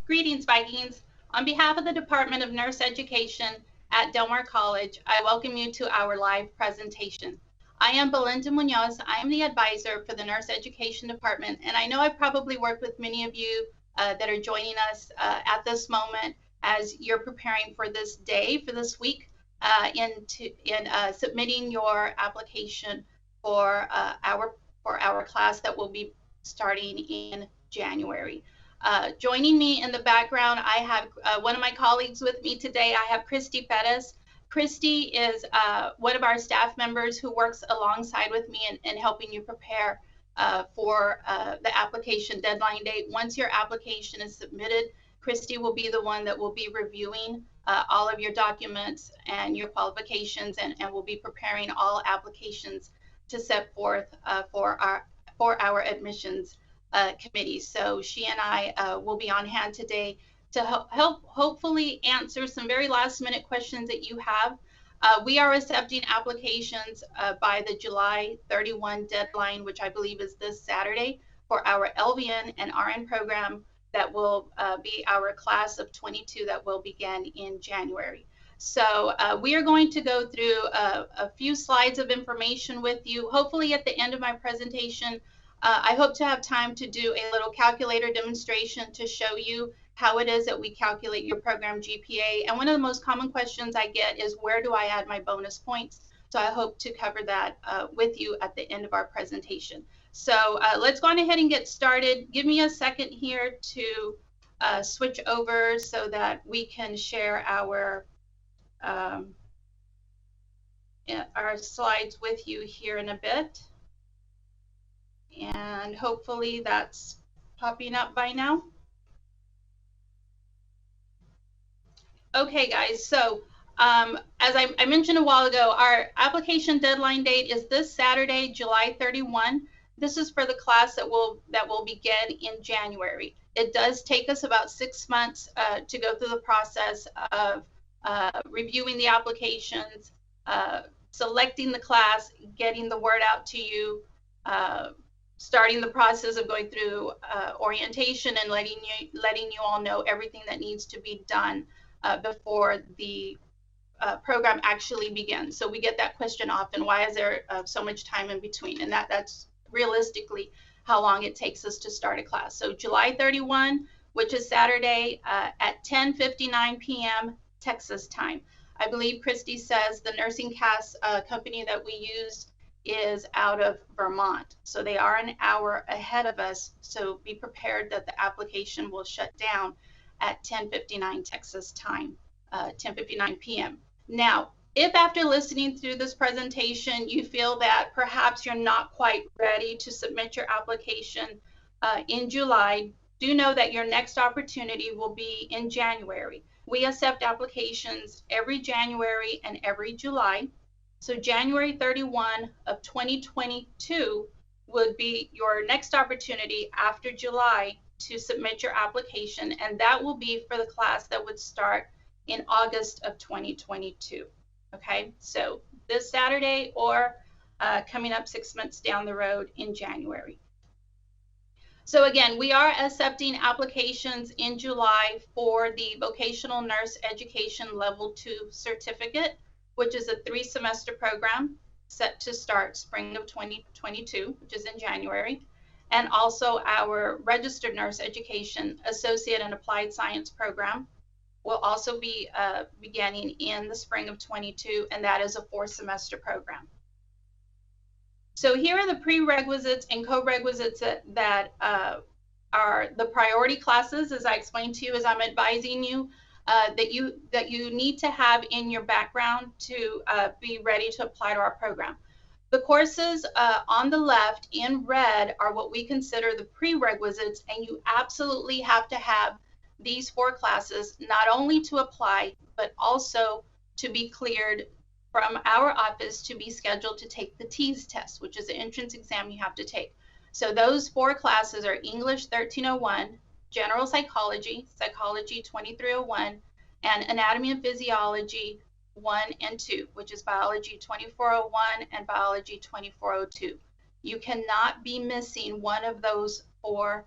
Greetings, Vikings. On behalf of the Department of Nurse Education at Del Mar College, I welcome you to our live presentation. I am Belinda Munoz. I am the advisor for the Nurse Education Department, and I know I've probably worked with many of you that are joining us at this moment as you're preparing for this day, for this week, in submitting your application for our class that will be starting in January. Joining me in the background, I have one of my colleagues with me today. I have Christy Pettis. Christy is one of our staff members who works alongside with me in helping you prepare for the application deadline date. Once your application is submitted, Christy will be the one that will be reviewing all of your documents and your qualifications, and will be preparing all applications to set forth for our admissions committee. So she and I will be on hand today to help hopefully answer some very last minute questions that you have. We are accepting applications by the July 31 deadline, which I believe is this Saturday, for our LVN and RN program that will be our class of 22 that will begin in January. So we are going to go through a few slides of information with you. Hopefully at the end of my presentation, I hope to have time to do a little calculator demonstration to show you how it is that we calculate your program GPA. And one of the most common questions I get is, where do I add my bonus points? So I hope to cover that with you at the end of our presentation. So let's go on ahead and get started. Give me a second here to switch over so that we can share our slides with you here in a bit. And hopefully that's popping up by now. Okay, guys, so as I mentioned a while ago, our application deadline date is this Saturday, July 31. This is for the class that will begin in January. It does take us about 6 months to go through the process of reviewing the applications, selecting the class, getting the word out to you, starting the process of going through orientation and letting you all know everything that needs to be done before the program actually begins. So we get that question often: why is there so much time in between? And that's realistically how long it takes us to start a class. So July 31, which is Saturday at 10:59 p.m. Texas time. I believe Christy says the Nursingcast company that we use is out of Vermont. So they are an hour ahead of us. So be prepared that the application will shut down at 10:59 Texas time, 10:59 p.m. Now, if after listening through this presentation, you feel that perhaps you're not quite ready to submit your application in July, do know that your next opportunity will be in January. We accept applications every January and every July. So January 31 of 2022 would be your next opportunity after July to submit your application, and that will be for the class that would start in August of 2022. Okay, so this Saturday or coming up 6 months down the road in January. So again, we are accepting applications in July for the Vocational Nurse Education Level 2 certificate, which is a 3-semester program set to start spring of 2022, which is in January, and also our Registered Nurse Education Associate and Applied Science program will also be beginning in the spring of 22, and that is a 4-semester program. So here are the prerequisites and co-requisites that are the priority classes, as I explained to you as I'm advising you, that you need to have in your background to be ready to apply to our program. The courses on the left in red are what we consider the prerequisites, and you absolutely have to have these 4 classes not only to apply, but also to be cleared from our office to be scheduled to take the TEAS test, which is an entrance exam you have to take. So those 4 classes are English 1301, General Psychology, Psychology 2301, and Anatomy and Physiology 1 and 2, which is Biology 2401 and Biology 2402. You cannot be missing one of those 4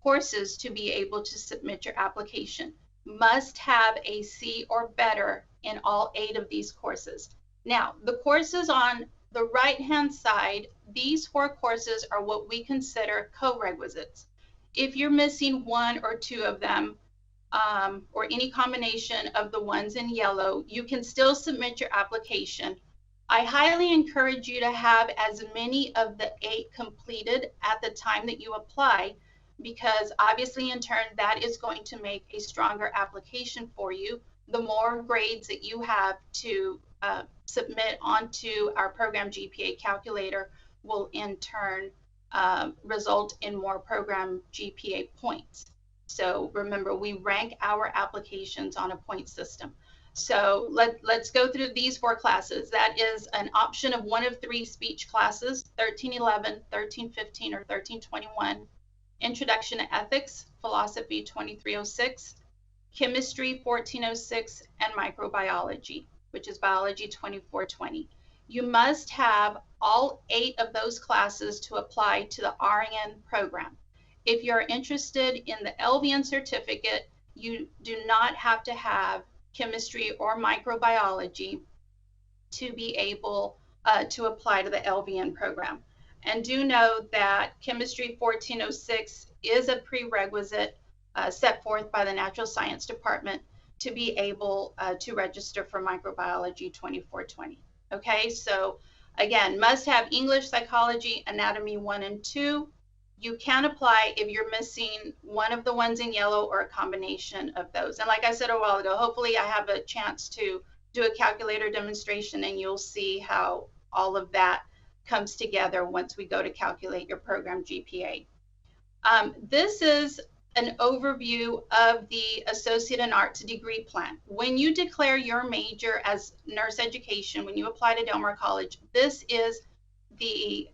courses to be able to submit your application. Must have a C or better in all 8 of these courses. Now, the courses on the right-hand side, these 4 courses are what we consider co-requisites. If you're missing 1 or 2 of them, or any combination of the ones in yellow, you can still submit your application. I highly encourage you to have as many of the 8 completed at the time that you apply, because obviously in turn that is going to make a stronger application for you. The more grades that you have to submit onto our program GPA calculator will in turn result in more program GPA points. So remember, we rank our applications on a point system. So let's go through these 4 classes. That is an option of 1 of 3 speech classes: 1311, 1315, or 1321. Introduction to Ethics, Philosophy 2306, Chemistry 1406, and Microbiology, which is Biology 2420. You must have all 8 of those classes to apply to the RN program. If you're interested in the LVN certificate, you do not have to have chemistry or microbiology to be able to apply to the LVN program. And do know that Chemistry 1406 is a prerequisite set forth by the Natural Science Department to be able to register for Microbiology 2420. Okay, so again, must have English, Psychology, Anatomy 1 and 2. You can apply if you're missing one of the ones in yellow or a combination of those. And like I said a while ago, hopefully I have a chance to do a calculator demonstration and you'll see how all of that comes together once we go to calculate your program GPA. This is an overview of the Associate in Arts degree plan. When you declare your major as nurse education, when you apply to Del Mar College, this is the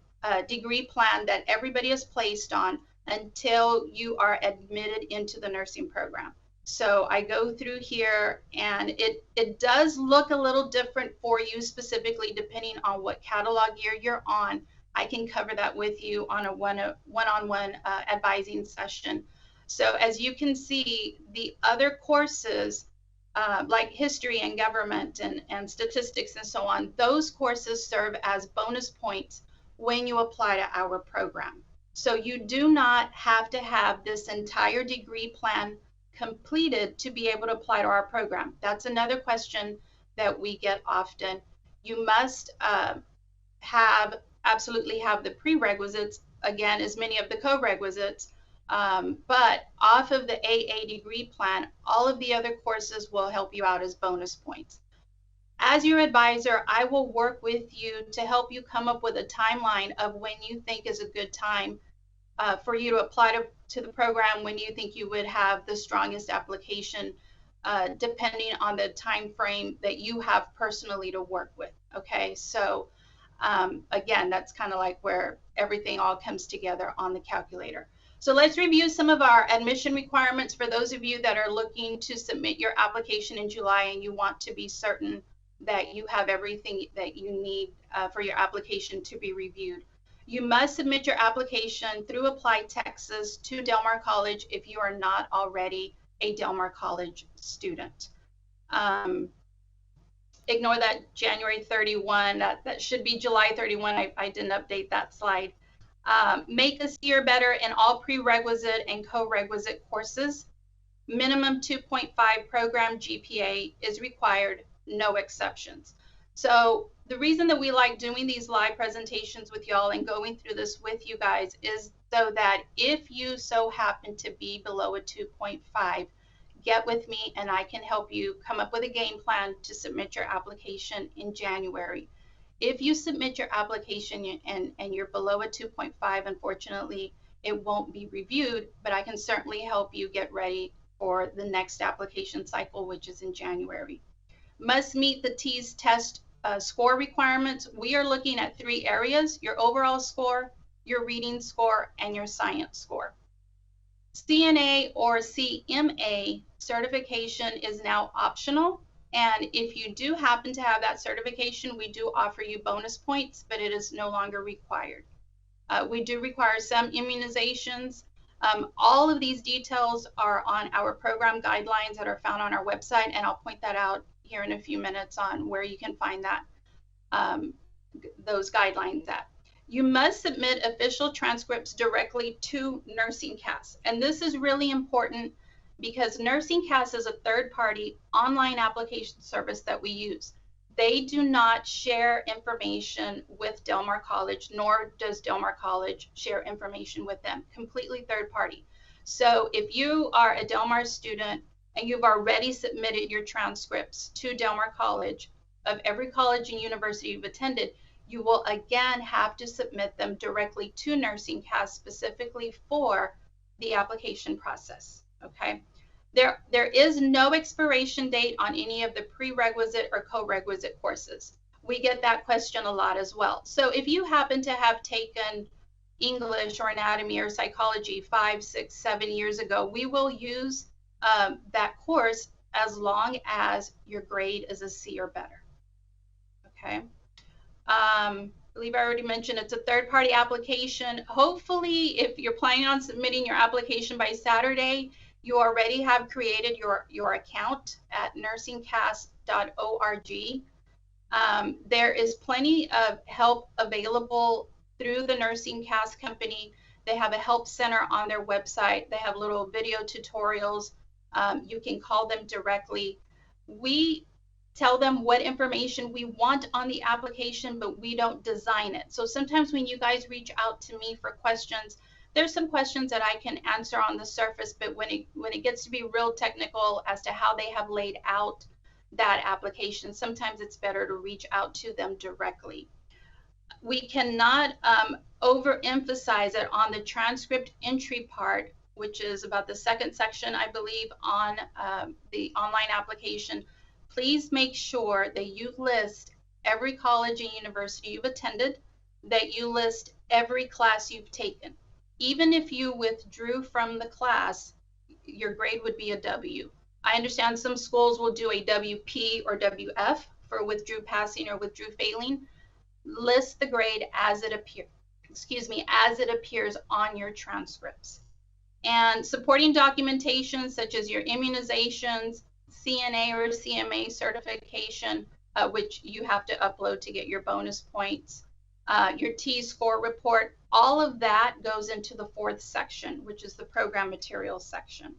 degree plan that everybody is placed on until you are admitted into the nursing program. So I go through here, and it does look a little different for you, specifically depending on what catalog year you're on. I can cover that with you on a one-on-one advising session. So as you can see, the other courses like history and government and statistics and so on, those courses serve as bonus points when you apply to our program. So you do not have to have this entire degree plan completed to be able to apply to our program. That's another question that we get often. You must absolutely have the prerequisites, again, as many of the co-requisites, but off of the AA degree plan, all of the other courses will help you out as bonus points. As your advisor, I will work with you to help you come up with a timeline of when you think is a good time for you to apply to the program, when you think you would have the strongest application, depending on the time frame that you have personally to work with. Okay, so again, that's kind of like where everything all comes together on the calculator. So let's review some of our admission requirements for those of you that are looking to submit your application in July and you want to be certain that you have everything that you need for your application to be reviewed. You must submit your application through Apply Texas to Del Mar College if you are not already a Del Mar College student. Ignore that January 31, that should be July 31. I didn't update that slide. Make a C or better in all prerequisite and co-requisite courses. Minimum 2.5 program GPA is required, no exceptions. So the reason that we like doing these live presentations with y'all and going through this with you guys is so that if you so happen to be below a 2.5, get with me and I can help you come up with a game plan to submit your application in January. If you submit your application and you're below a 2.5, unfortunately, it won't be reviewed, but I can certainly help you get ready for the next application cycle, which is in January. Must meet the TEAS test score requirements. We are looking at 3 areas: your overall score, your reading score, and your science score. CNA or CMA certification is now optional. And if you do happen to have that certification, we do offer you bonus points, but it is no longer required. We do require some immunizations. All of these details are on our program guidelines that are found on our website, and I'll point that out here in a few minutes on where you can find that, those guidelines at. You must submit official transcripts directly to Nursingcast, and this is really important because Nursingcast is a third-party online application service that we use. They do not share information with Del Mar College, nor does Del Mar College share information with them. Completely third party. So if you are a Del Mar student and you've already submitted your transcripts to Del Mar College of every college and university you've attended, you will again have to submit them directly to Nursingcast specifically for the application process, okay? There is no expiration date on any of the prerequisite or co-requisite courses. We get that question a lot as well. So if you happen to have taken English or anatomy or psychology 5, 6, 7 years ago, we will use that course as long as your grade is a C or better, okay? I believe I already mentioned it's a third-party application. Hopefully, if you're planning on submitting your application by Saturday, you already have created your account at nursingcast.org. There is plenty of help available through the Nursingcast company. They have a help center on their website. They have little video tutorials. You can call them directly. We tell them what information we want on the application, but we don't design it. So sometimes when you guys reach out to me for questions, there's some questions that I can answer on the surface, but when it gets to be real technical as to how they have laid out that application, sometimes it's better to reach out to them directly. We cannot overemphasize it on the transcript entry part, which is about the second section, I believe, on the online application. Please make sure that you list every college and university you've attended, that you list every class you've taken. Even if you withdrew from the class, your grade would be a W. I understand some schools will do a WP or WF for withdrew passing or withdrew failing. List the grade as it appears on your transcripts. And supporting documentation such as your immunizations, CNA or CMA certification, which you have to upload to get your bonus points, your T-score report, all of that goes into the fourth section, which is the program materials section.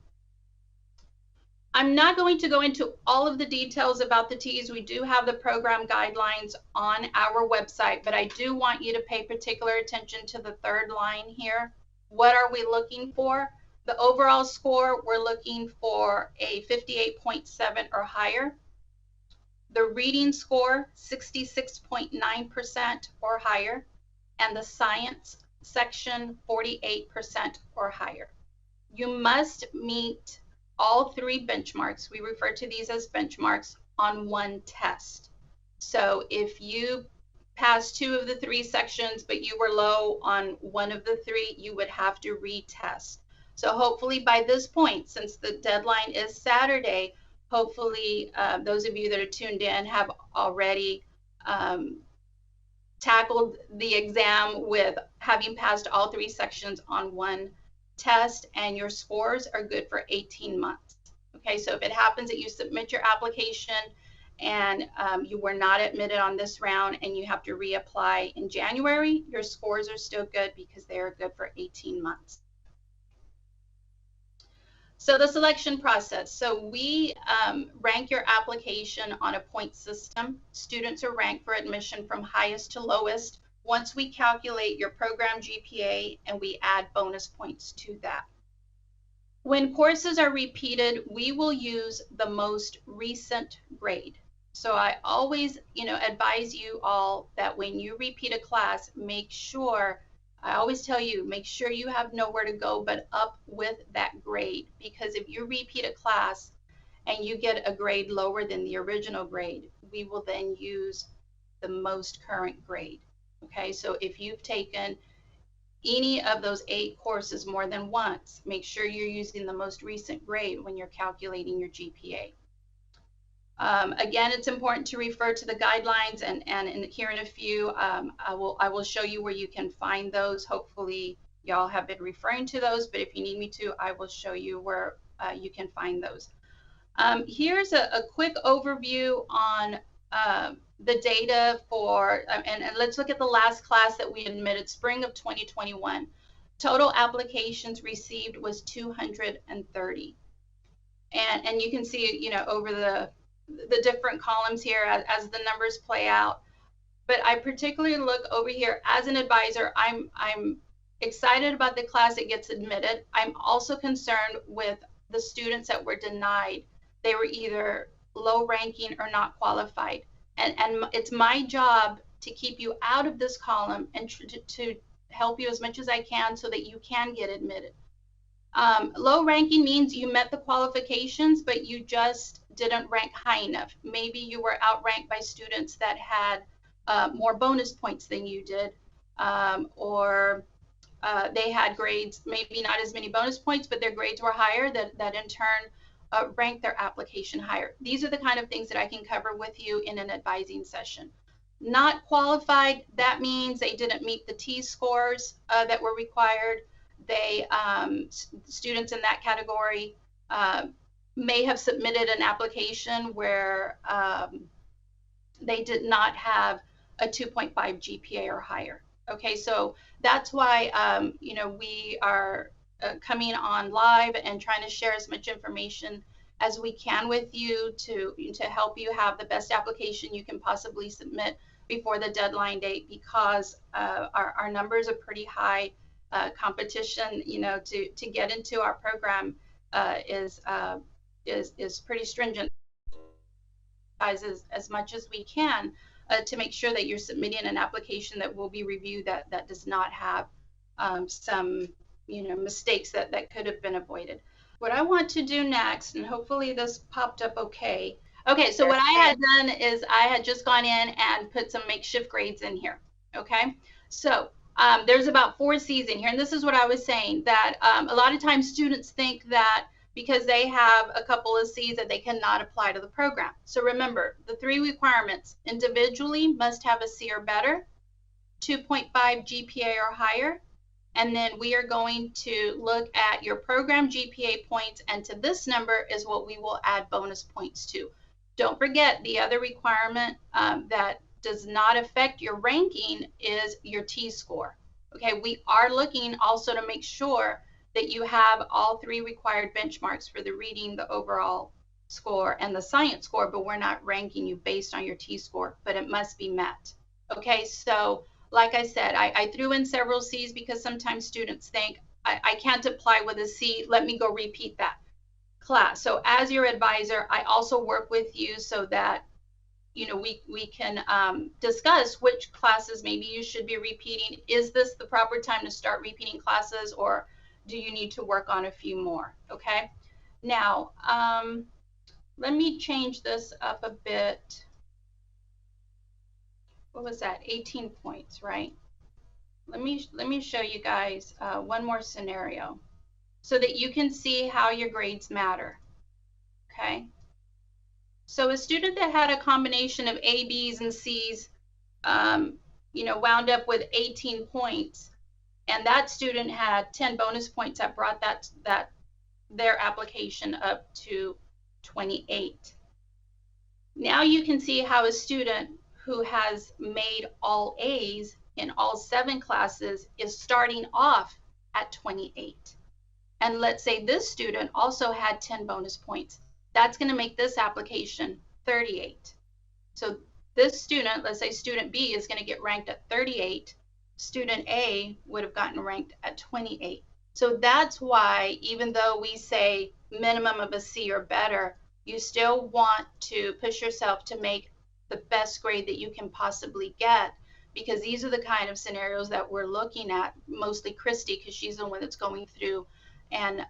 I'm not going to go into all of the details about the T's. We do have the program guidelines on our website, but I do want you to pay particular attention to the third line here. What are we looking for? The overall score, we're looking for a 58.7 or higher. The reading score, 66.9% or higher. And the science section, 48% or higher. You must meet all three benchmarks. We refer to these as benchmarks on one test. So if you passed 2 of the 3 sections, but you were low on 1 of the 3, you would have to retest. So hopefully by this point, since the deadline is Saturday, hopefully those of you that are tuned in have already tackled the exam with having passed all 3 sections on one test, and your scores are good for 18 months. Okay, so if it happens that you submit your application and you were not admitted on this round and you have to reapply in January, your scores are still good because they are good for 18 months. So the selection process. So we rank your application on a point system. Students are ranked for admission from highest to lowest. Once we calculate your program GPA and we add bonus points to that. When courses are repeated, we will use the most recent grade. So I always, advise you all that when you repeat a class, make sure, I always tell you, make sure you have nowhere to go but up with that grade. Because if you repeat a class and you get a grade lower than the original grade, we will then use the most current grade. Okay, so if you've taken any of those 8 courses more than once, make sure you're using the most recent grade when you're calculating your GPA. Again, it's important to refer to the guidelines, and here in a few, I will show you where you can find those. Hopefully, y'all have been referring to those, but if you need me to, I will show you where you can find those. Here's a quick overview on the data for, and let's look at the last class that we admitted, spring of 2021. Total applications received was 230. And you can see, you know, over the different columns here as the numbers play out. But I particularly look over here as an advisor. I'm excited about the class that gets admitted. I'm also concerned with the students that were denied. They were either low ranking or not qualified. And it's my job to keep you out of this column and to help you as much as I can so that you can get admitted. Low ranking means you met the qualifications, but you just didn't rank high enough. Maybe you were outranked by students that had more bonus points than you did, or they had grades, maybe not as many bonus points, but their grades were higher, that in turn ranked their application higher. These are the kind of things that I can cover with you in an advising session. Not qualified, that means they didn't meet the T-scores that were required. They, students in that category may have submitted an application where they did not have a 2.5 GPA or higher. Okay, so that's why you know, we are coming on live and trying to share as much information as we can with you to help you have the best application you can possibly submit before the deadline date, because our numbers are pretty high. Competition, you know, to get into our program is pretty stringent. As much as we can to make sure that you're submitting an application that will be reviewed that does not have some, you know, mistakes that could have been avoided. What I want to do next, and hopefully this popped up okay. Okay, so what I had done is I had just gone in and put some makeshift grades in here. Okay, so there's about 4 C's in here, and this is what I was saying, that a lot of times students think that because they have a couple of C's that they cannot apply to the program. So remember, the 3 requirements: individually must have a C or better, 2.5 GPA or higher, and then we are going to look at your program GPA points, and to this number is what we will add bonus points to. Don't forget, the other requirement that does not affect your ranking is your T-score. Okay, we are looking also to make sure that you have all 3 required benchmarks for the reading, the overall score, and the science score, but we're not ranking you based on your T-score, but it must be met. Okay, so like I said, I threw in several C's because sometimes students think, I can't apply with a C, let me go repeat that class. So as your advisor, I also work with you so that, you know, we can discuss which classes maybe you should be repeating. Is this the proper time to start repeating classes, or do you need to work on a few more? Okay, now let me change this up a bit. What was that? 18 points, right? Let me show you guys one more scenario so that you can see how your grades matter. Okay, so a student that had a combination of A, B's, and C's, you know, wound up with 18 points, and that student had 10 bonus points that brought their application up to 28. Now you can see how a student who has made all A's in all 7 classes is starting off at 28. And let's say this student also had 10 bonus points. That's going to make this application 38. So this student, let's say student B, is going to get ranked at 38. Student A would have gotten ranked at 28. So that's why, even though we say minimum of a C or better, you still want to push yourself to make the best grade that you can possibly get, because these are the kind of scenarios that we're looking at, mostly Christy, because she's the one that's going through and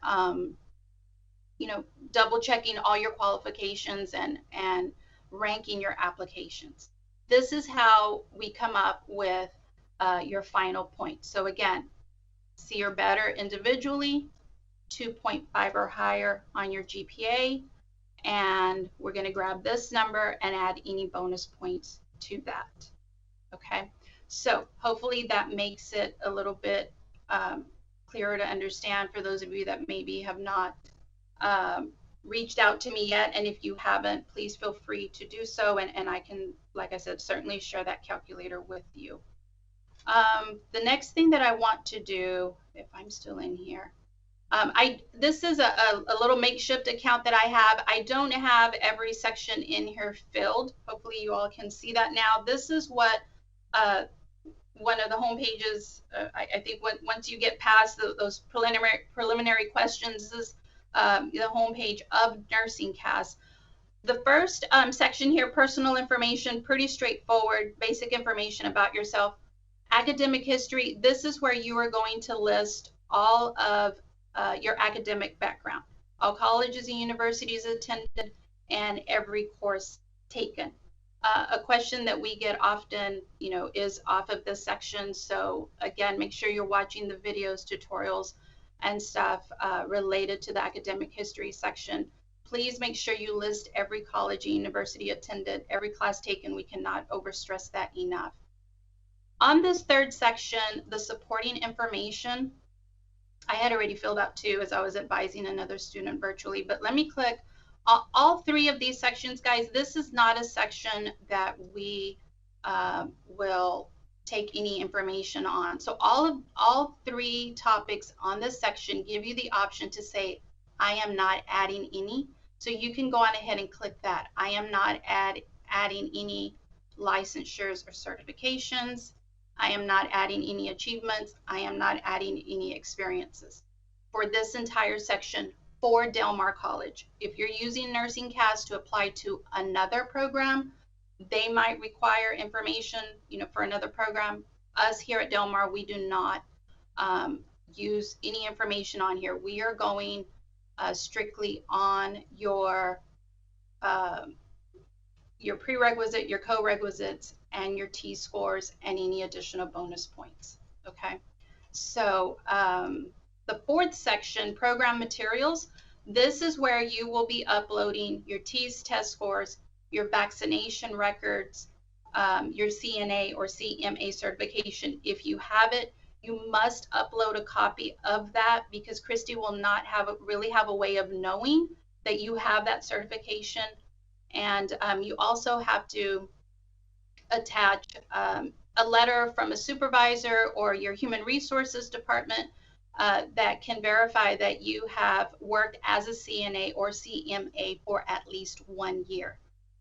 you know, double checking all your qualifications and ranking your applications. This is how we come up with your final point. So again, C or better individually, 2.5 or higher on your GPA, and we're going to grab this number and add any bonus points to that. Okay, so hopefully that makes it a little bit clearer to understand for those of you that maybe have not reached out to me yet. And if you haven't, please feel free to do so. And I can, like I said, certainly share that calculator with you. The next thing that I want to do, if I'm still in here, this is a little makeshift account that I have. I don't have every section in here filled. Hopefully you all can see that now. This is what one of the home pages, I think once you get past those preliminary questions, this is the home page of Nursingcast. The first section here, personal information, pretty straightforward, basic information about yourself. Academic history, this is where you are going to list all of your academic background, all colleges and universities attended, and every course taken. A question that we get often, is off of this section. So again, make sure you're watching the videos, tutorials, and stuff related to the academic history section. Please make sure you list every college and university attended, every class taken. We cannot overstress that enough. On this third section, the supporting information, I had already filled out too as I was advising another student virtually, but let me click all three of these sections, guys. This is not a section that we will take any information on. So all three topics on this section give you the option to say, I am not adding any. So you can go on ahead and click that. I am not adding any licensures or certifications. I am not adding any achievements. I am not adding any experiences for this entire section for Del Mar College. If you're using Nursingcast to apply to another program, they might require information, for another program. Us here at Del Mar, we do not use any information on here. We are going strictly on your prerequisite, your co-requisites, and your T-scores, and any additional bonus points, okay? So the fourth section, program materials, this is where you will be uploading your T's test scores, your vaccination records, your CNA or CMA certification. If you have it, you must upload a copy of that, because Christy will not really have a way of knowing that you have that certification. And you also have to attach a letter from a supervisor or your human resources department that can verify that you have worked as a CNA or CMA for at least 1 year.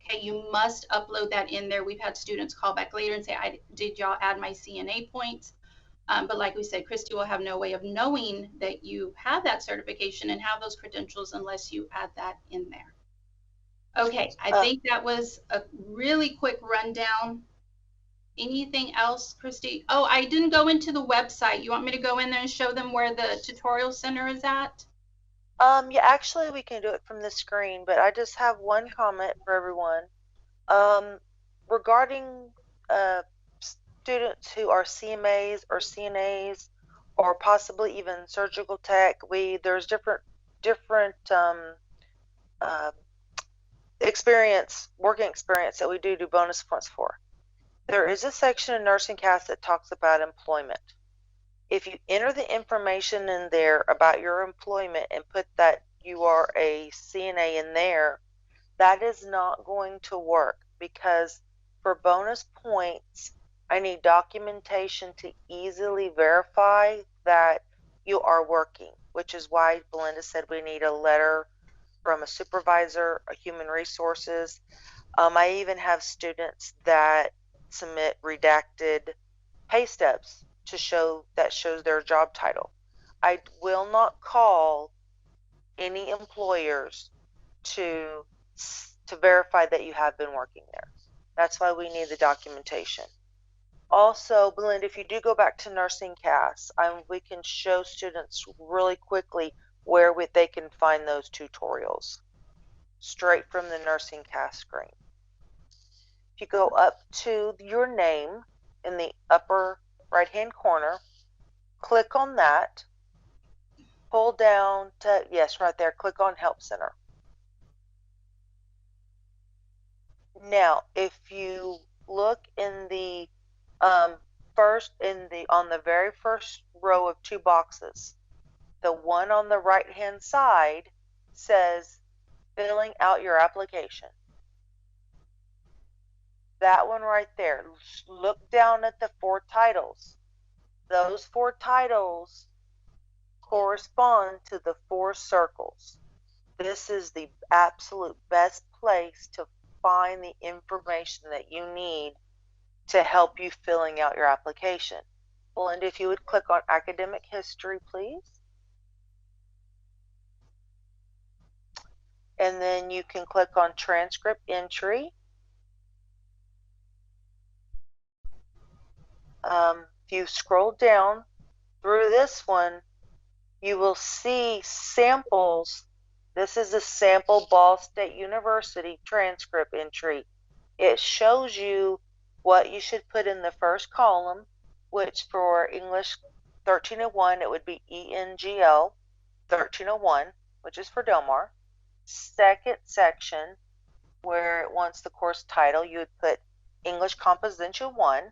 Okay, you must upload that in there. We've had students call back later and say, did y'all add my CNA points? But like we said, Christy will have no way of knowing that you have that certification and have those credentials unless you add that in there. Okay, I think that was a really quick rundown. Anything else, Christy? Oh, I didn't go into the website. You want me to go in there and show them where the tutorial center is at? Yeah, actually we can do it from the screen, but I just have one comment for everyone. Regarding students who are CMAs or CNAs or possibly even surgical tech, there's different working experience that we do bonus points for. There is a section in Nursingcast that talks about employment. If you enter the information in there about your employment and put that you are a CNA in there, that is not going to work, because for bonus points, I need documentation to easily verify that you are working, which is why Belinda said we need a letter from a supervisor, a human resources. I even have students that submit redacted pay stubs to shows their job title. I will not call any employers to verify that you have been working there. That's why we need the documentation. Also, Belinda, if you do go back to Nursingcast, we can show students really quickly where they can find those tutorials straight from the Nursingcast screen. If you go up to your name in the upper right-hand corner, click on that, pull down to, yes, right there, click on Help Center. Now, if you look in the on the very first row of 2 boxes, the one on the right-hand side says filling out your application. That one right there. Look down at the 4 titles. Those 4 titles correspond to the 4 circles. This is the absolute best place to find the information that you need to help you filling out your application. Belinda, if you would click on academic history, please. And then you can click on transcript entry. If you scroll down through this one, you will see samples. This is a sample Ball State University transcript entry. It shows you what you should put in the first column, which for English 1301, it would be ENGL 1301, which is for Del Mar. Second section, where it wants the course title, you would put English Composition 1.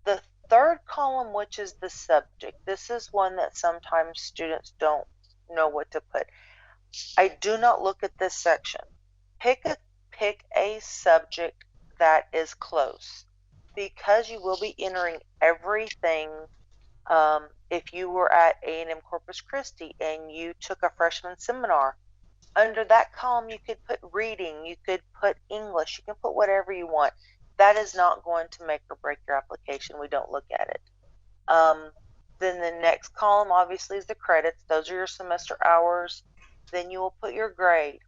The third column, which is the subject, this is one that sometimes students don't know what to put. I do not look at this section. Pick a subject that is close, because you will be entering everything. If you were at A&M Corpus Christi and you took a freshman seminar, under that column you could put reading, you could put English, you can put whatever you want. That is not going to make or break your application. We don't look at it. Then the next column obviously is the credits. Those are your semester hours. Then you will put your grade.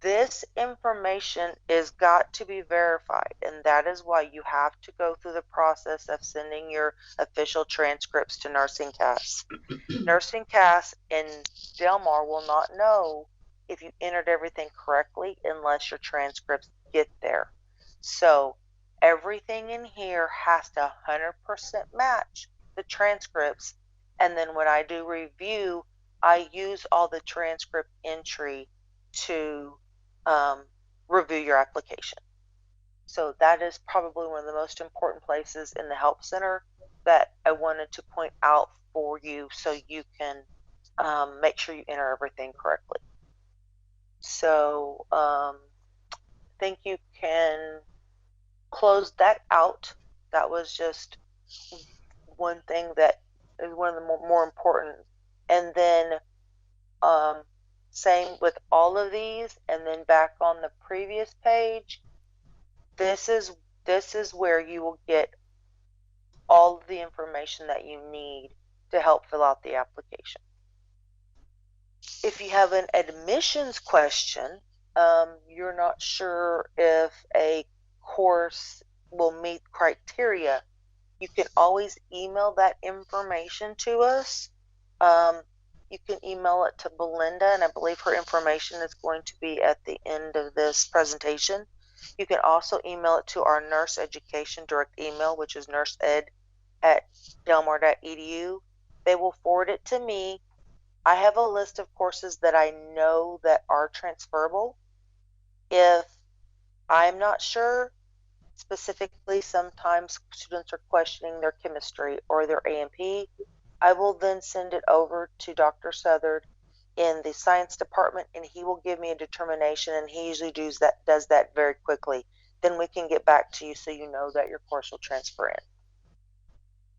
This information is got to be verified, and that is why you have to go through the process of sending your official transcripts to Nursingcast. Nursingcast in Del Mar will not know if you entered everything correctly unless your transcripts get there. So everything in here has to 100% match the transcripts, and then when I do review, I use all the transcript entry to review your application. So that is probably one of the most important places in the Help Center that I wanted to point out for you, so you can make sure you enter everything correctly. So I think you can close that out. That was just one thing that is one of the more important. And then same with all of these, and then back on the previous page, this is where you will get all of the information that you need to help fill out the application. If you have an admissions question, you're not sure if a course will meet criteria, you can always email that information to us. You can email it to Belinda, and I believe her information is going to be at the end of this presentation. You can also email it to our nurse education direct email, which is nurseed@delmar.edu. They will forward it to me. I have a list of courses that I know that are transferable. If I'm not sure, specifically sometimes students are questioning their chemistry or their A&P, I will then send it over to Dr. Southard in the science department, and he will give me a determination, and he usually does that very quickly. Then we can get back to you so you know that your course will transfer in.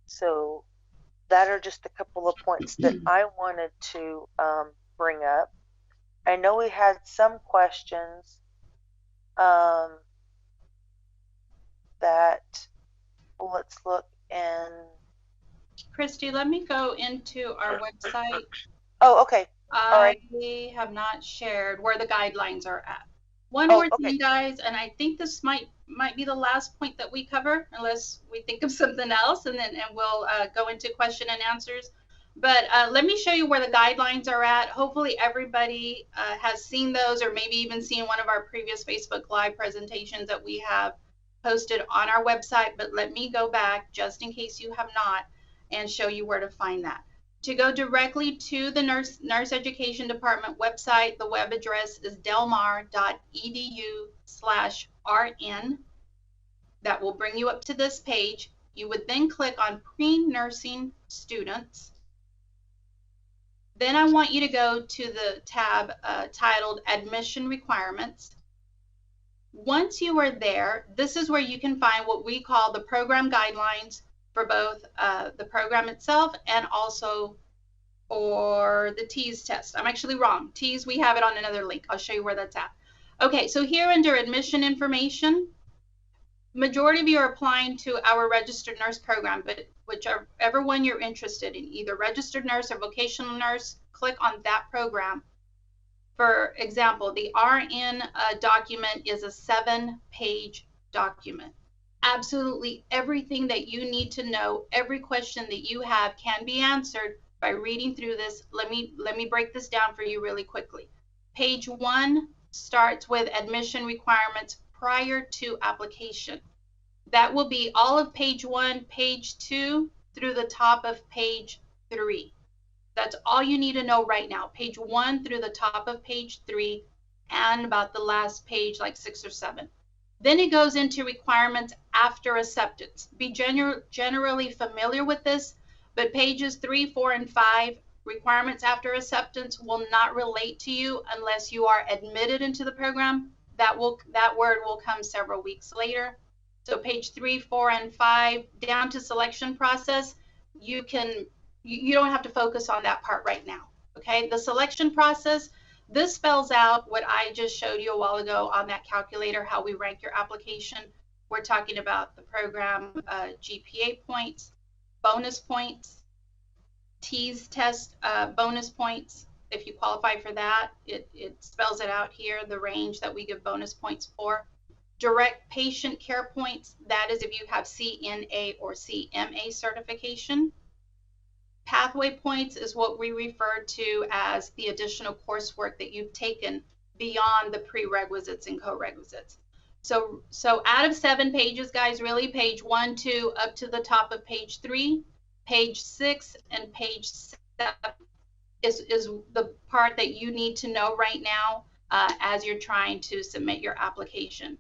So that are just a couple of points that I wanted to bring up. I know we had some questions that, let's look. And Christy, let me go into our website. Oh, okay. All right. I have not shared where the guidelines are at. One more thing, guys, and I think this might be the last point that we cover, unless we think of something else, and we'll go into question and answers. But let me show you where the guidelines are at. Hopefully everybody has seen those, or maybe even seen one of our previous Facebook Live presentations that we have posted on our website. But let me go back, just in case you have not, and show you where to find that. To go directly to the Nurse Education Department website, the web address is delmar.edu/RN. That will bring you up to this page. You would then click on pre-nursing students. Then I want you to go to the tab titled Admission Requirements. Once you are there, this is where you can find what we call the program guidelines for both the program itself and also for the TEAS test. I'm actually wrong. TEAS, we have it on another link. I'll show you where that's at. Okay, so here under admission information, majority of you are applying to our registered nurse program, but whichever one you're interested in, either registered nurse or vocational nurse, click on that program. For example, the RN document is a 7-page document. Absolutely everything that you need to know, every question that you have can be answered by reading through this. Let me break this down for you really quickly. Page 1 starts with admission requirements prior to application. That will be all of page 1, page 2 through the top of page 3. That's all you need to know right now. Page 1 through the top of page 3 and about the last page, like 6 or 7. Then it goes into requirements after acceptance. Be generally familiar with this, but pages 3, 4, and 5, requirements after acceptance, will not relate to you unless you are admitted into the program. That word will come several weeks later. So page 3, 4, and 5, down to selection process, you don't have to focus on that part right now. Okay, the selection process, this spells out what I just showed you a while ago on that calculator, how we rank your application. We're talking about the program GPA points, bonus points, TEAS test bonus points. If you qualify for that, it spells it out here, the range that we give bonus points for. Direct patient care points, that is if you have CNA or CMA certification. Pathway points is what we refer to as the additional coursework that you've taken beyond the prerequisites and co-requisites. So out of 7 pages, guys, really page 1, 2, up to the top of page 3, page 6, and page 7 is the part that you need to know right now as you're trying to submit your application.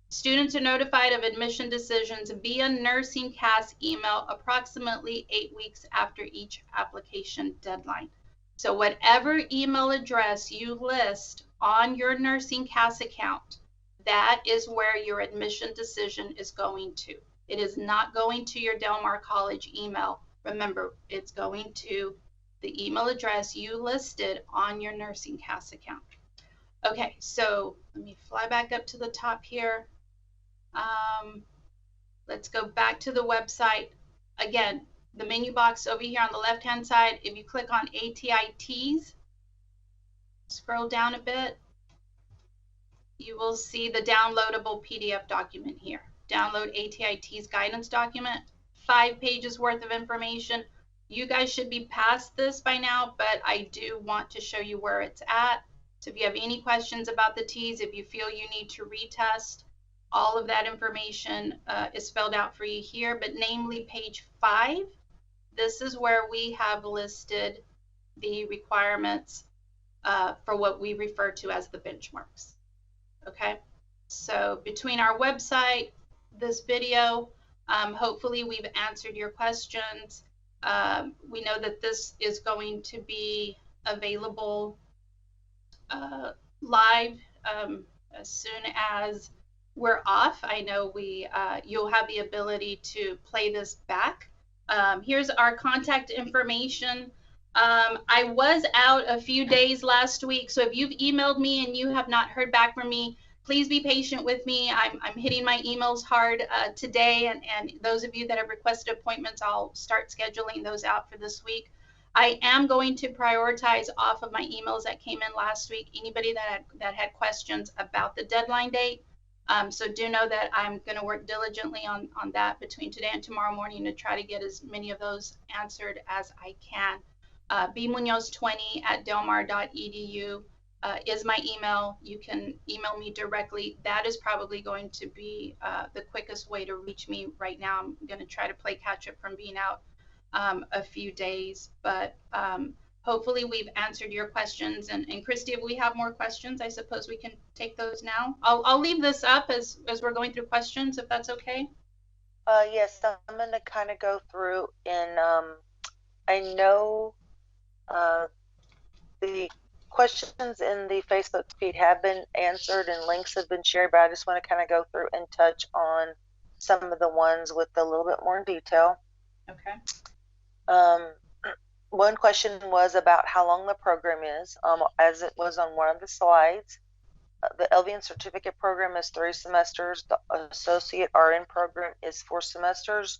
Students are notified of admission decisions via Nursingcast email approximately 8 weeks after each application deadline. So whatever email address you list on your Nursingcast account, that is where your admission decision is going to. It is not going to your Del Mar College email. Remember, it's going to the email address you listed on your Nursingcast account. Okay, so let me fly back up to the top here. Let's go back to the website. Again, the menu box over here on the left-hand side, if you click on ATITs, scroll down a bit, you will see the downloadable PDF document here. Download ATITs guidance document, 5 pages worth of information. You guys should be past this by now, but I do want to show you where it's at. So if you have any questions about the TEAS, if you feel you need to retest, all of that information is spelled out for you here, but namely page 5, this is where we have listed the requirements for what we refer to as the benchmarks. Okay, so between our website, this video, hopefully we've answered your questions. We know that this is going to be available live as soon as we're off. I know you'll have the ability to play this back. Here's our contact information. I was out a few days last week, so if you've emailed me and you have not heard back from me, please be patient with me. I'm hitting my emails hard today, and those of you that have requested appointments, I'll start scheduling those out for this week. I am going to prioritize off of my emails that came in last week anybody that had questions about the deadline date. So do know that I'm going to work diligently on that between today and tomorrow morning to try to get as many of those answered as I can. bmunoz20@delmar.edu is my email. You can email me directly. That is probably going to be the quickest way to reach me right now. I'm going to try to play catch up from being out a few days, but hopefully we've answered your questions. And Christy, if we have more questions, I suppose we can take those now. I'll leave this up as we're going through questions, if that's okay. Yes, I'm going to kind of go through and I know the questions in the Facebook feed have been answered and links have been shared, but I just want to kind of go through and touch on some of the ones with a little bit more detail. Okay. One question was about how long the program is, as it was on one of the slides. The LVN certificate program is 3 semesters. The associate RN program is 4 semesters.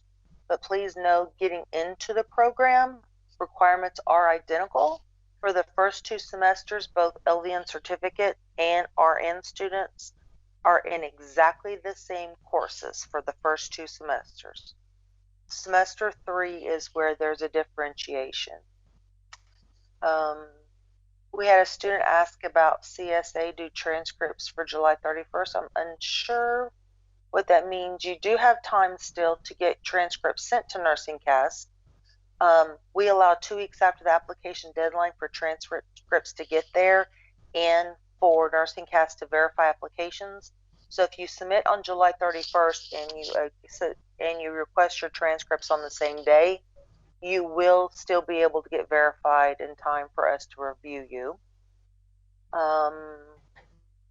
But please know, getting into the program, requirements are identical. For the first 2 semesters, both LVN certificate and RN students are in exactly the same courses for the first 2 semesters. Semester 3 is where there's a differentiation. We had a student ask about CSA due transcripts for July 31st. I'm unsure what that means. You do have time still to get transcripts sent to Nursingcast. We allow 2 weeks after the application deadline for transcripts to get there and for Nursingcast to verify applications. So if you submit on July 31st and you request your transcripts on the same day, you will still be able to get verified in time for us to review you.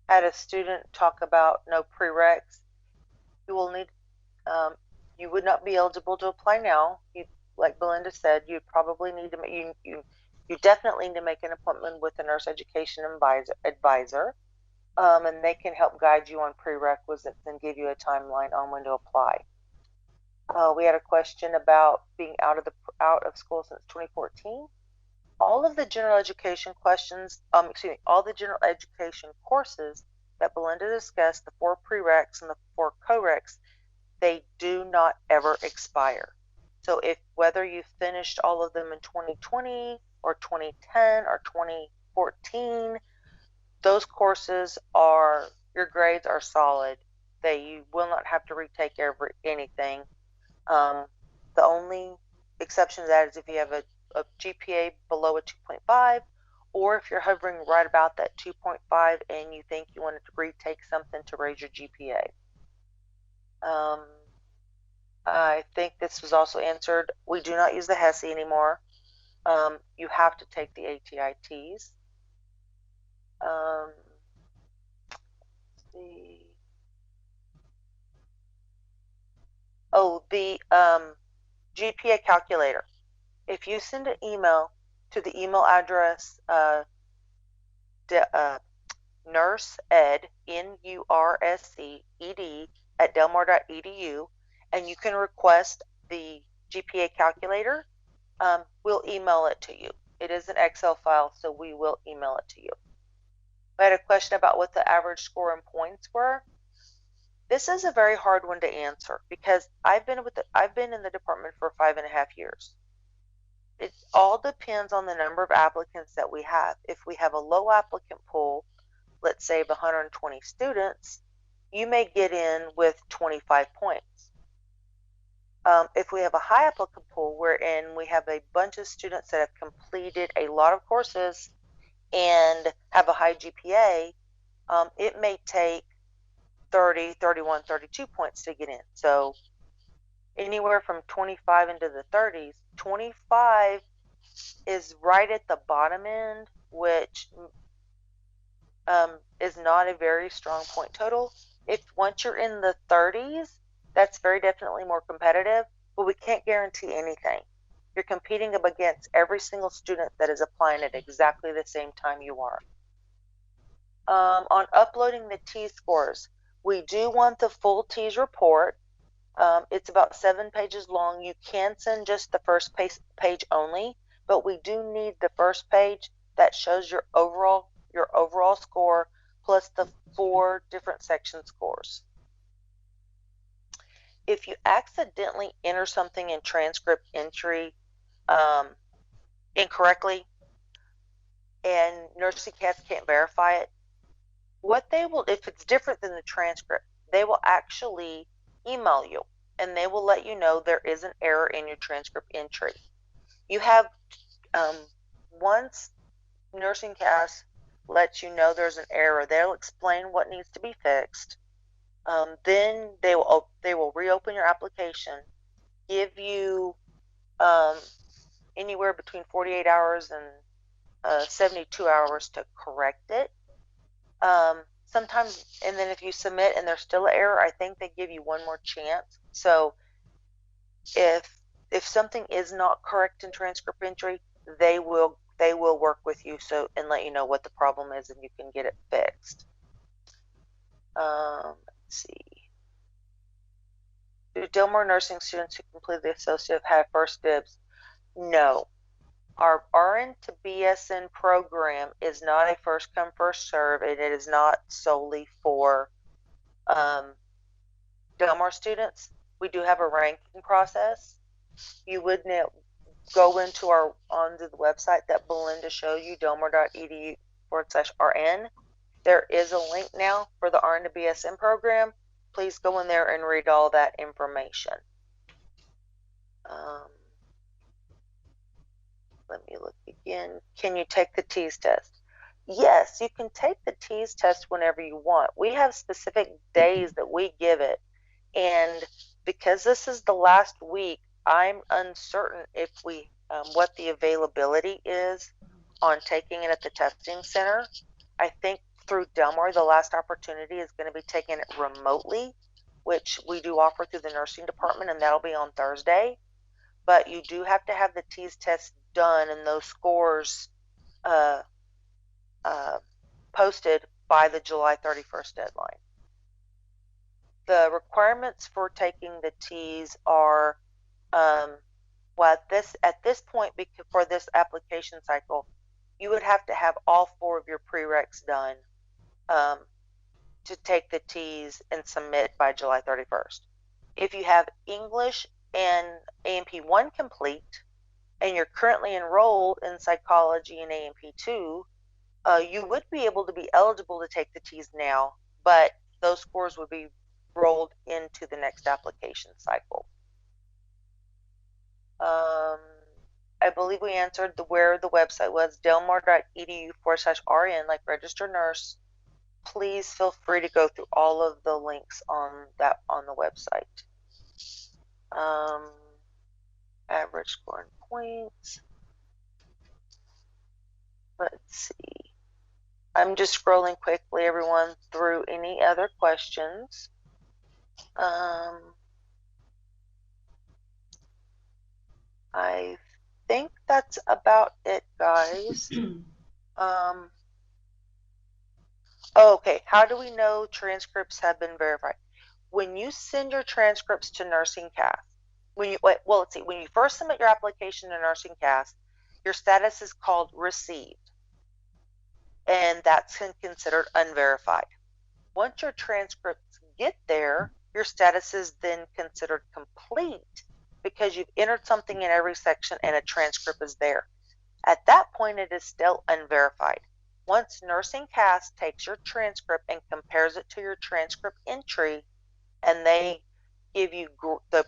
Had a student talk about no prereqs. You will need, you would not be eligible to apply now. Like Belinda said, you probably need to, you definitely need to make an appointment with a nurse education advisor, and they can help guide you on prerequisites and give you a timeline on when to apply. We had a question about being out of school since 2014. All of the general education questions, all the general education courses that Belinda discussed, the 4 prereqs and the 4 coreqs, they do not ever expire. So whether you finished all of them in 2020 or 2010 or 2014, those courses your grades are solid. You will not have to retake anything. The only exception to that is if you have a GPA below a 2.5, or if you're hovering right about that 2.5 and you think you want to retake something to raise your GPA. I think this was also answered. We do not use the HESI anymore. You have to take the ATITs. Let's see. Oh, the GPA calculator. If you send an email to the email address nursed, NURSED, at delmar.edu, and you can request the GPA calculator, we'll email it to you. It is an Excel file, so we will email it to you. We had a question about what the average score and points were. This is a very hard one to answer because I've been in the department for 5.5 years. It all depends on the number of applicants that we have. If we have a low applicant pool, let's say of 120 students, you may get in with 25 points. If we have a high applicant pool wherein we have a bunch of students that have completed a lot of courses and have a high GPA, it may take 30, 31, 32 points to get in. So anywhere from 25 into the 30s. 25 is right at the bottom end, which is not a very strong point total. Once you're in the 30s, that's very definitely more competitive, but we can't guarantee anything. You're competing up against every single student that is applying at exactly the same time you are. On uploading the T-scores, we do want the full TEAS report. It's about 7 pages long. You can send just the first page only, but we do need the first page that shows your overall score plus the 4 different section scores. If you accidentally enter something in transcript entry incorrectly and Nursingcast can't verify it, if it's different than the transcript, they will actually email you and they will let you know there is an error in your transcript entry. You have, once Nursingcast lets you know there's an error, they'll explain what needs to be fixed. Then they will reopen your application, give you anywhere between 48 hours and 72 hours to correct it. Sometimes, and then if you submit and there's still an error, I think they give you one more chance. So if something is not correct in transcript entry, they will work with you and let you know what the problem is, and you can get it fixed. Let's see. Do Del Mar nursing students who complete the associate have first dibs? No. Our RN to BSN program is not a first come first serve, and it is not solely for Del Mar students. We do have a ranking process. You would now go onto the website that Belinda showed you, delmar.edu/RN. There is a link now for the RN to BSN program. Please go in there and read all that information. Let me look again. Can you take the TEAS test? Yes, you can take the TEAS test whenever you want. We have specific days that we give it. And because this is the last week, I'm uncertain if what the availability is on taking it at the testing center. I think through Del Mar, the last opportunity is going to be taking it remotely, which we do offer through the nursing department, and that'll be on Thursday. But you do have to have the TEAS test done and those scores posted by the July 31st deadline. The requirements for taking the TEAS are, well, at this point, for this application cycle, you would have to have all 4 of your prereqs done to take the TEAS and submit by July 31st. If you have English and AMP1 complete, and you're currently enrolled in psychology and AMP2, you would be able to be eligible to take the TEAS now, but those scores would be rolled into the next application cycle. I believe we answered where the website was, delmar.edu/RN, like registered nurse. Please feel free to go through all of the links on the website. Average score and points. Let's see. I'm just scrolling quickly, everyone, through any other questions. I think that's about it, guys. Okay, how do we know transcripts have been verified? When you send your transcripts to Nursingcast, when you first submit your application to Nursingcast, your status is called received, and that's considered unverified. Once your transcripts get there, your status is then considered complete because you've entered something in every section and a transcript is there. At that point, it is still unverified. Once Nursingcast takes your transcript and compares it to your transcript entry, and they give you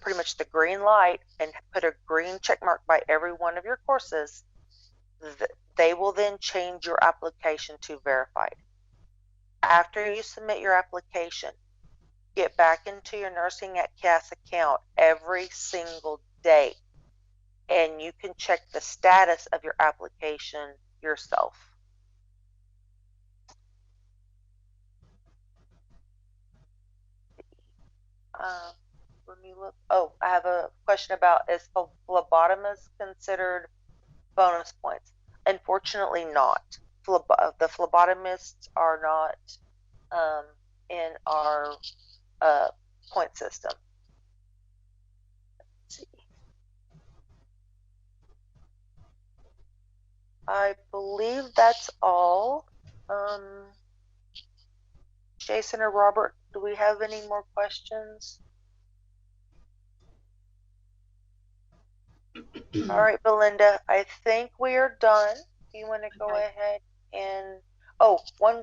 pretty much the green light and put a green check mark by every one of your courses, they will then change your application to verified. After you submit your application, get back into your Nursingcast account every single day, and you can check the status of your application yourself. Let me look. Oh, I have a question about, is phlebotomist considered bonus points? Unfortunately not. The phlebotomists are not in our point system. Let's see. I believe that's all. Jason or Robert, do we have any more questions? All right, Belinda, I think we are done. Do you want to go ahead and, one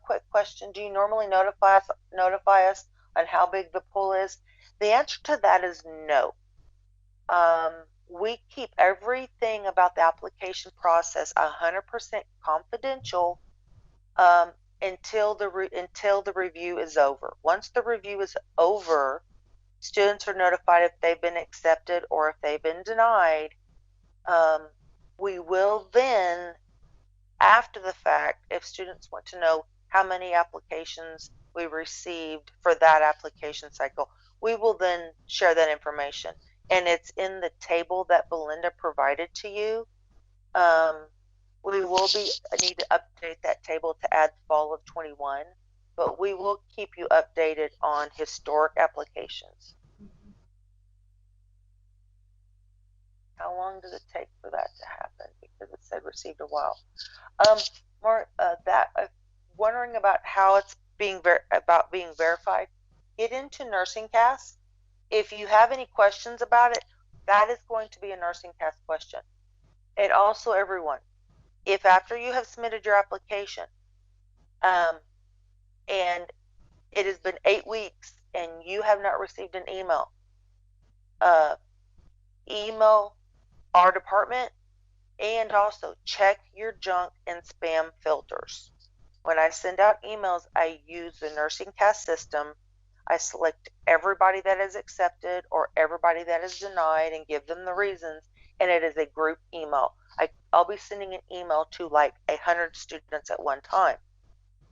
quick question. Do you normally notify us on how big the pool is? The answer to that is no. We keep everything about the application process 100% confidential. until the review is over. Once the review is over, students are notified if they've been accepted or if they've been denied. We will then, after the fact, if students want to know how many applications we received for that application cycle, we will then share that information. And it's in the table that Belinda provided to you. We will need to update that table to add fall of 21, but we will keep you updated on historic applications. How long does it take for that to happen? Because it said received a while. Wondering about how it's being verified. Get into Nursingcast. If you have any questions about it, that is going to be a Nursingcast question. And also, everyone, if after you have submitted your application, and it has been 8 weeks and you have not received an email, email our department, and also check your junk and spam filters. When I send out emails, I use the Nursingcast system. I select everybody that is accepted or everybody that is denied and give them the reasons, and it is a group email. I'll be sending an email to like 100 students at one time.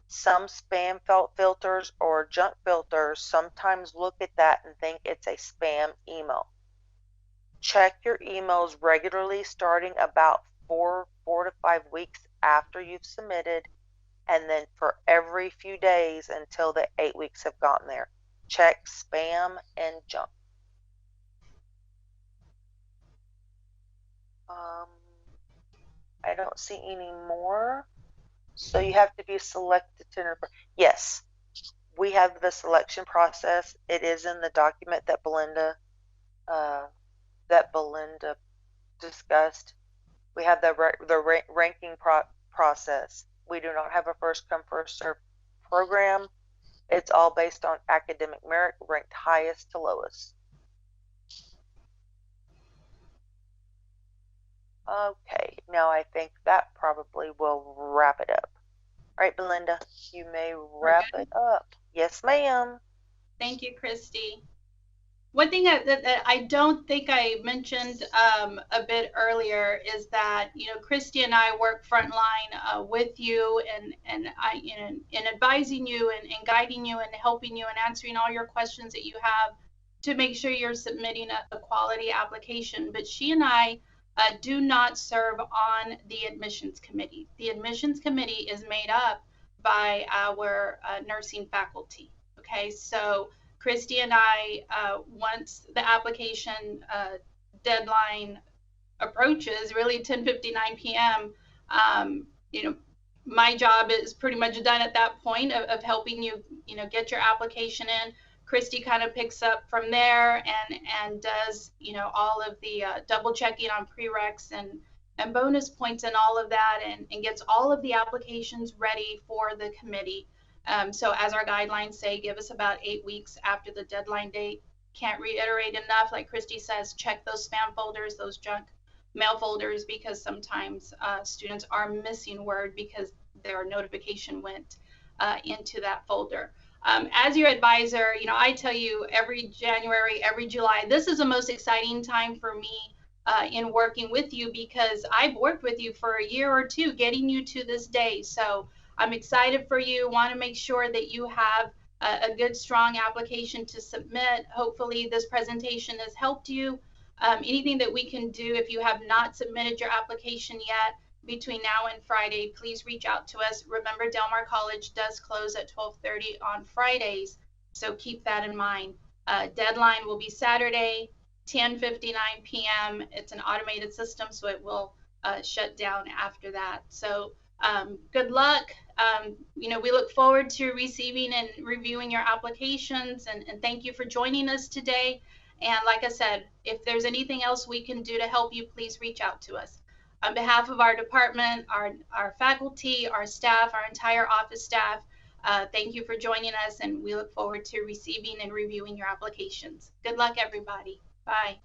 Some spam filters or junk filters sometimes look at that and think it's a spam email. Check your emails regularly, starting about 4 to 5 weeks after you've submitted, and then for every few days until the 8 weeks have gotten there. Check spam and junk. I don't see any more. So you have to be selected to. Yes, we have the selection process. It is in the document that Belinda discussed. We have the ranking process. We do not have a first come first serve program. It's all based on academic merit, ranked highest to lowest. Okay, now I think that probably will wrap it up. All right, Belinda, you may wrap it up. Yes, ma'am. Thank you, Christy. One thing that I don't think I mentioned a bit earlier is that, you know, Christy and I work frontline with you and in advising you and guiding you and helping you and answering all your questions that you have to make sure you're submitting a quality application. But she and I do not serve on the admissions committee. The admissions committee is made up by our nursing faculty. Okay, so Christy and I, once the application deadline approaches, really 10:59 p.m., you know, my job is pretty much done at that point of helping you, you know, get your application in. Christy kind of picks up from there and does, you know, all of the double checking on prereqs and bonus points and all of that, and gets all of the applications ready for the committee. So as our guidelines say, give us about 8 weeks after the deadline date. Can't reiterate enough, like Christy says, check those spam folders, those junk mail folders, because sometimes students are missing word because their notification went into that folder. As your advisor, you know, I tell you every January, every July, this is the most exciting time for me in working with you, because I've worked with you for a year or two getting you to this day. So I'm excited for you, want to make sure that you have a good, strong application to submit. Hopefully this presentation has helped you. Anything that we can do, if you have not submitted your application yet between now and Friday, please reach out to us. Remember, Del Mar College does close at 12:30 on Fridays, so keep that in mind. Deadline will be Saturday, 10:59 p.m. It's an automated system, so it will shut down after that. So good luck. You know, we look forward to receiving and reviewing your applications, and thank you for joining us today. And like I said, if there's anything else we can do to help you, please reach out to us. On behalf of our department, our faculty, our staff, our entire office staff, thank you for joining us, and we look forward to receiving and reviewing your applications. Good luck, everybody. Bye.